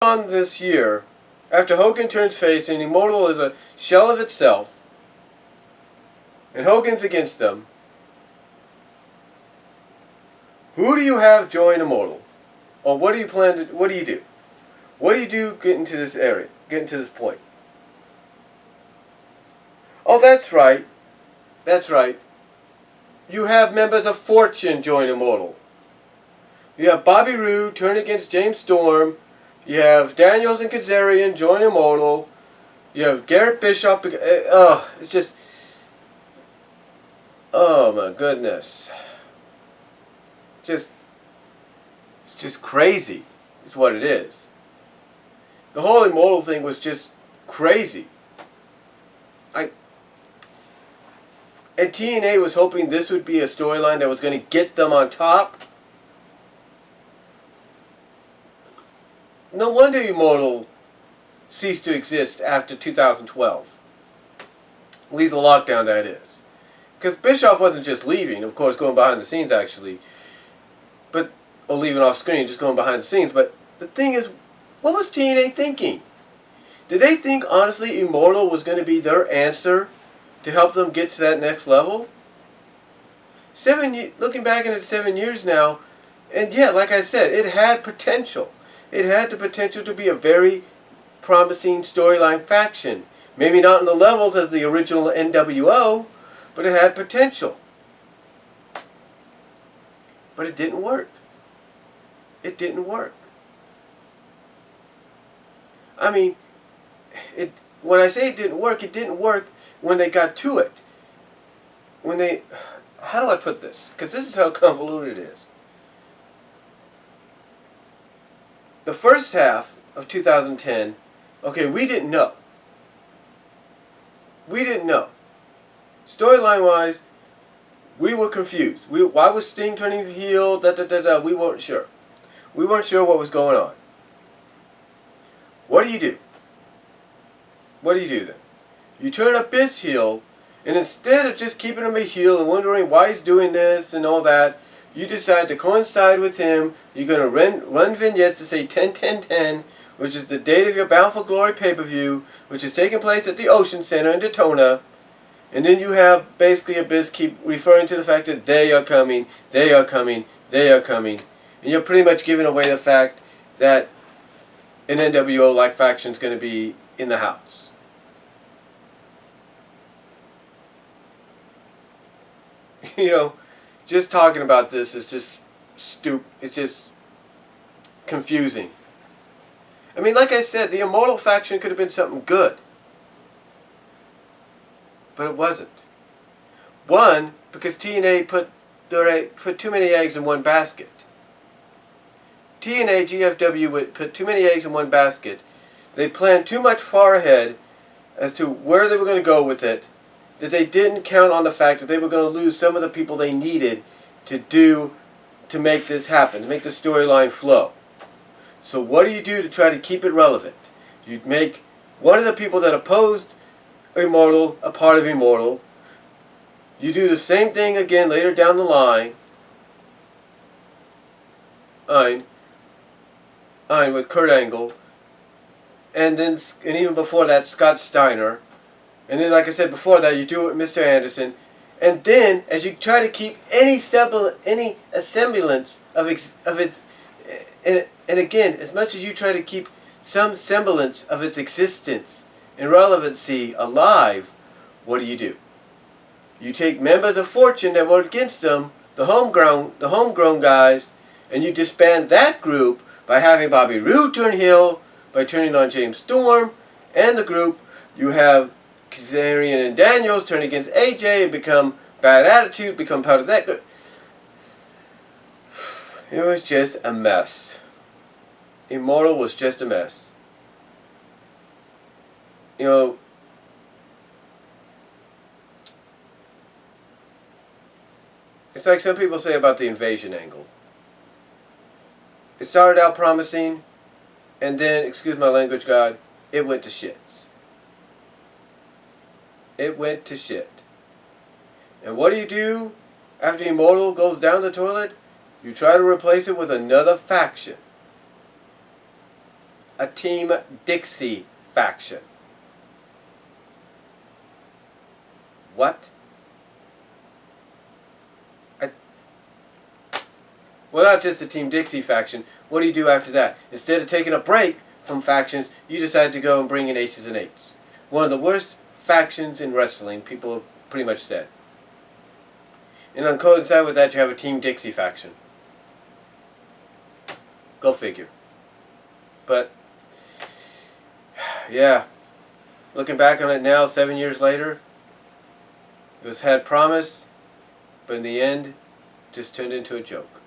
On this year, after Hogan turns face and Immortal is a shell of itself, and Hogan's against them, who do you have join Immortal? Or what do you plan to, what do you do? What do you do getting to this area, getting to this point? Oh, that's right. That's right. You have members of Fortune join Immortal. You have Bobby Roode turn against James Storm. You have Daniels and Kazarian join Immortal. You have Garrett Bischoff. It's just... Oh my goodness. It's just crazy. Is what it is. The whole Immortal thing was just crazy. And TNA was hoping this would be a storyline that was going to get them on top. No wonder Immortal ceased to exist after 2012. Lethal Lockdown, that is. Because Bischoff wasn't just leaving, of course, going behind the scenes, actually. Or leaving off screen, just going behind the scenes. But the thing is, what was TNA thinking? Did they think, honestly, Immortal was going to be their answer to help them get to that next level? Looking back at it 7 years now, and yeah, like I said, it had potential. It had the potential to be a very promising storyline faction. Maybe not in the levels as the original NWO, but it had potential. But it didn't work. It didn't work. I mean, when I say it didn't work when they got to it. How do I put this? Because this is how convoluted it is. The first half of 2010, okay, we didn't know. We didn't know. Storyline-wise, we were confused. Why was Sting turning heel? We weren't sure. We weren't sure what was going on. What do you do? What do you do then? You turn Abyss heel, and instead of just keeping him a heel and wondering why he's doing this and all that, you decide to coincide with him. You're going to run vignettes to say 10-10-10, which is the date of your Bound for Glory pay-per-view, which is taking place at the Ocean Center in Daytona. And then you have basically Abyss keep referring to the fact that they are coming, they are coming, they are coming. And you're pretty much giving away the fact that an NWO-like faction is going to be in the house. You know, just talking about this is just stupid. It's just confusing. I mean, like I said, the Immortal faction could have been something good. But it wasn't. One, because TNA put too many eggs in one basket. TNA, GFW would put too many eggs in one basket. They planned too much far ahead as to where they were going to go with it, that they didn't count on the fact that they were going to lose some of the people they needed to make this happen, to make the storyline flow. So what do you do to try to keep it relevant? You'd make one of the people that opposed Immortal a part of Immortal. You do the same thing again later down the line. With Kurt Angle. And even before that, Scott Steiner. And then, like I said before that, you do it with Mr. Anderson. And then, as you try to keep any semblance of its, and again, as much as you try to keep some semblance of its existence and relevancy alive, what do? You take members of Fortune that were against them, the homegrown guys, and you disband that group by having Bobby Roode turn heel, by turning on James Storm, and the group. You have Kazarian and Daniels turn against AJ and become Bad Attitude, become part of that group. It was just a mess. Immortal was just a mess. You know, it's like some people say about the invasion angle. It started out promising, and then, excuse my language, God, it went to shits. It went to shit. And what do after Immortal goes down the toilet? You try to replace it with another faction. a Team Dixie faction. What? Well, not just the Team Dixie faction. What do you do after that? Instead of taking a break from factions, you decide to go and bring in Aces and Eights. One of the worst factions in wrestling, people have pretty much said. And on coincide with that, you have a Team Dixie faction. Go figure. But, yeah. Looking back on it now, 7 years later, it was had promise, but in the end, just turned into a joke.